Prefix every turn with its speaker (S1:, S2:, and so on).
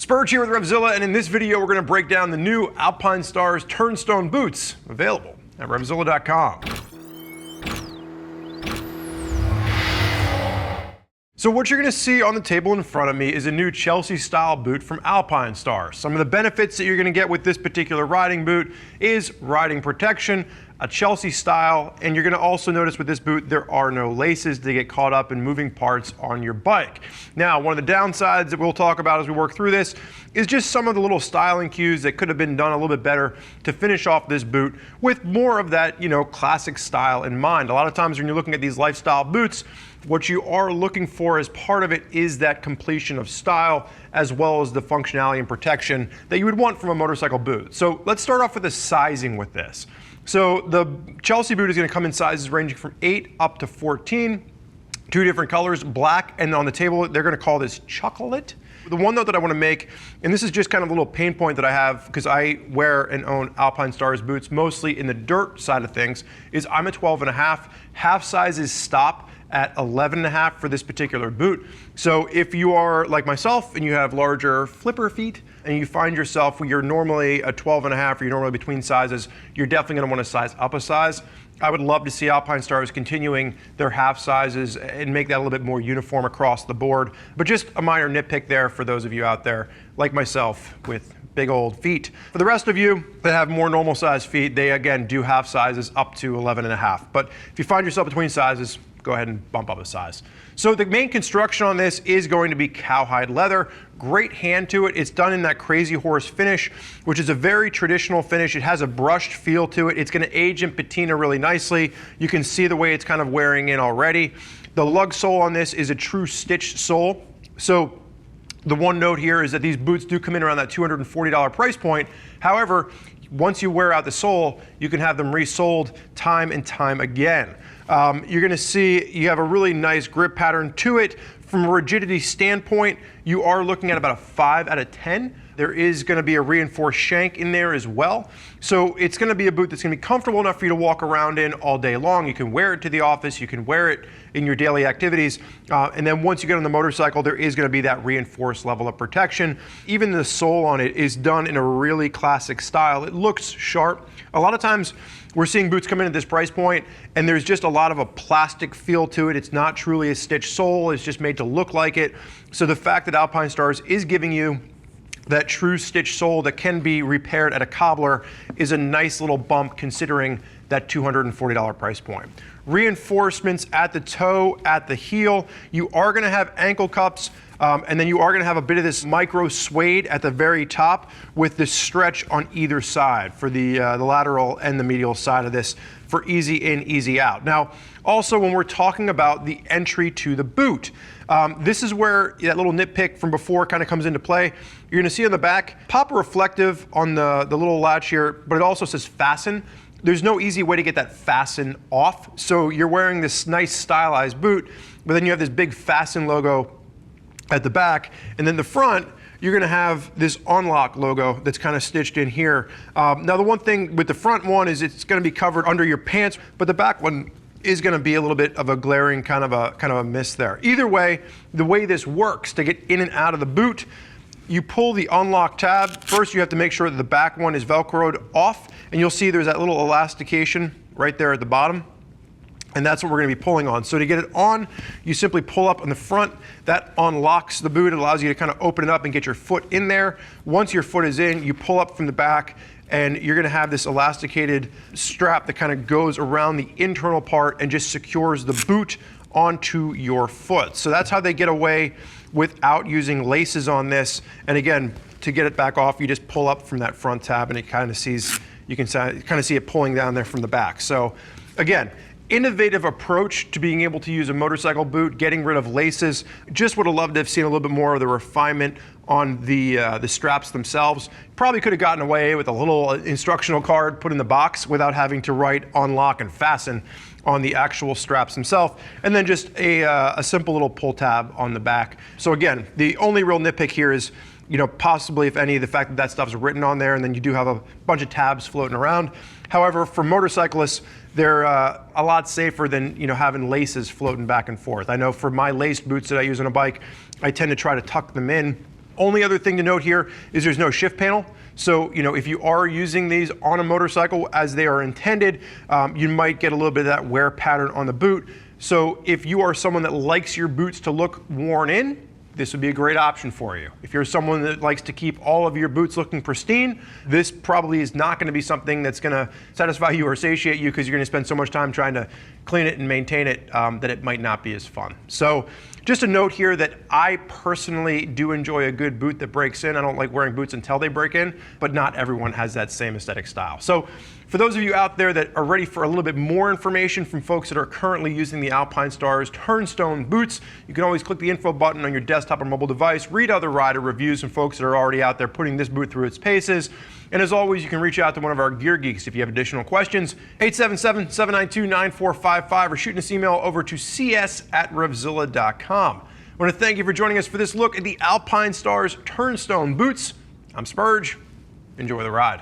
S1: Spurge here with RevZilla, and in this video we're going to break down the new Alpinestars Turnstone boots, available at RevZilla.com. So what you're going to see on the table in front of me is a new Chelsea-style boot from Alpinestars. Some of the benefits that you're going to get with this particular riding boot is riding protection, a Chelsea style, and you're going to also notice with this boot there are no laces to get caught up in moving parts on your bike. Now, one of the downsides that we'll talk about as we work through this is just some of the little styling cues that could have been done a little bit better to finish off this boot with more of that, classic style in mind. A lot of times when you're looking at these lifestyle boots, what you are looking for as part of it is that completion of style as well as the functionality and protection that you would want from a motorcycle boot. So let's start off with the sizing with this. So the Chelsea boot is going to come in sizes ranging from 8 up to 14. Two different colors, black, and on the table they're going to call this chocolate. The one note that I want to make, and this is just kind of a little pain point that I have because I wear and own Alpinestars boots mostly in the dirt side of things, is I'm a 12.5. Half sizes stop at 11.5 for this particular boot. So if you are like myself and you have larger flipper feet and you find yourself where you're normally a 12.5 or you're normally between sizes, you're definitely going to want to size up a size. I would love to see Alpinestars continuing their half sizes and make that a little bit more uniform across the board. But just a minor nitpick there for those of you out there like myself with big old feet. For the rest of you that have more normal size feet, they again do half sizes up to 11.5. But if you find yourself between sizes, go ahead and bump up a size. So the main construction on this is going to be cowhide leather. Great hand to it. It's done in that Crazy Horse finish, which is a very traditional finish. It has a brushed feel to it. It's going to age in patina really nicely. You can see the way it's kind of wearing in already. The lug sole on this is a true stitched sole. So the one note here is that these boots do come in around that $240 price point. However, once you wear out the sole, you can have them resoled time and time again. You're going to see you have a really nice grip pattern to it. From a rigidity standpoint, you are looking at about a 5 out of 10. There is going to be a reinforced shank in there as well. So it's going to be a boot that's going to be comfortable enough for you to walk around in all day long. You can wear it to the office, you can wear it in your daily activities. And then once you get on the motorcycle, there is going to be that reinforced level of protection. Even the sole on it is done in a really classic style. It looks sharp. A lot of times we're seeing boots come in at this price point and there's just a lot of a plastic feel to it. It's not truly a stitched sole. It's just made to look like it. So the fact that Alpinestars is giving you that true stitch sole that can be repaired at a cobbler is a nice little bump considering that $240 price point. Reinforcements at the toe, at the heel. You are going to have ankle cups, and then you are going to have a bit of this micro suede at the very top with this stretch on either side for the lateral and the medial side of this for easy in, easy out. Now, also when we're talking about the entry to the boot, this is where that little nitpick from before kind of comes into play. You're going to see on the back, pop reflective on the little latch here, but it also says fasten. There's no easy way to get that fasten off. So you're wearing this nice stylized boot, but then you have this big fasten logo at the back. And then the front, you're going to have this unlock logo that's kind of stitched in here. Now the one thing with the front one is it's going to be covered under your pants, but the back one is going to be a little bit of a glaring kind of a miss there. Either way, the way this works to get in and out of the boot, you pull the unlock tab. First, you have to make sure that the back one is Velcroed off, and you'll see there's that little elastication right there at the bottom, and that's what we're going to be pulling on. So to get it on, you simply pull up on the front. That unlocks the boot. It allows you to kind of open it up and get your foot in there. Once your foot is in, you pull up from the back, and you're going to have this elasticated strap that kind of goes around the internal part and just secures the boot onto your foot. So that's how they get away without using laces on this. And again, to get it back off, you just pull up from that front tab and it kind of sees, you can kind of see it pulling down there from the back. So again, innovative approach to being able to use a motorcycle boot, getting rid of laces. Just would have loved to have seen a little bit more of the refinement on the straps themselves. Probably could have gotten away with a little instructional card put in the box without having to write unlock and fasten on the actual straps themselves, and then just a simple little pull tab on the back. So again, the only real nitpick here is, possibly, if any, the fact that that stuff's written on there, and then you do have a bunch of tabs floating around. However, for motorcyclists, they're a lot safer than having laces floating back and forth. I know for my laced boots that I use on a bike, I tend to try to tuck them in Only other thing to note here is there's no shift panel. So, if you are using these on a motorcycle as they are intended, you might get a little bit of that wear pattern on the boot. So if you are someone that likes your boots to look worn in, this would be a great option for you. If you're someone that likes to keep all of your boots looking pristine, this probably is not going to be something that's going to satisfy you or satiate you, because you're going to spend so much time trying to clean it and maintain it that it might not be as fun. So just a note here that I personally do enjoy a good boot that breaks in. I don't like wearing boots until they break in, but not everyone has that same aesthetic style. So for those of you out there that are ready for a little bit more information from folks that are currently using the Alpinestars Turnstone boots, you can always click the info button on your desktop or mobile device, read other rider reviews from folks that are already out there putting this boot through its paces. And as always, you can reach out to one of our gear geeks if you have additional questions, 877-792-9455, or shooting us email over to cs@RevZilla.com. I want to thank you for joining us for this look at the Alpinestars Turnstone boots. I'm Spurge. Enjoy the ride.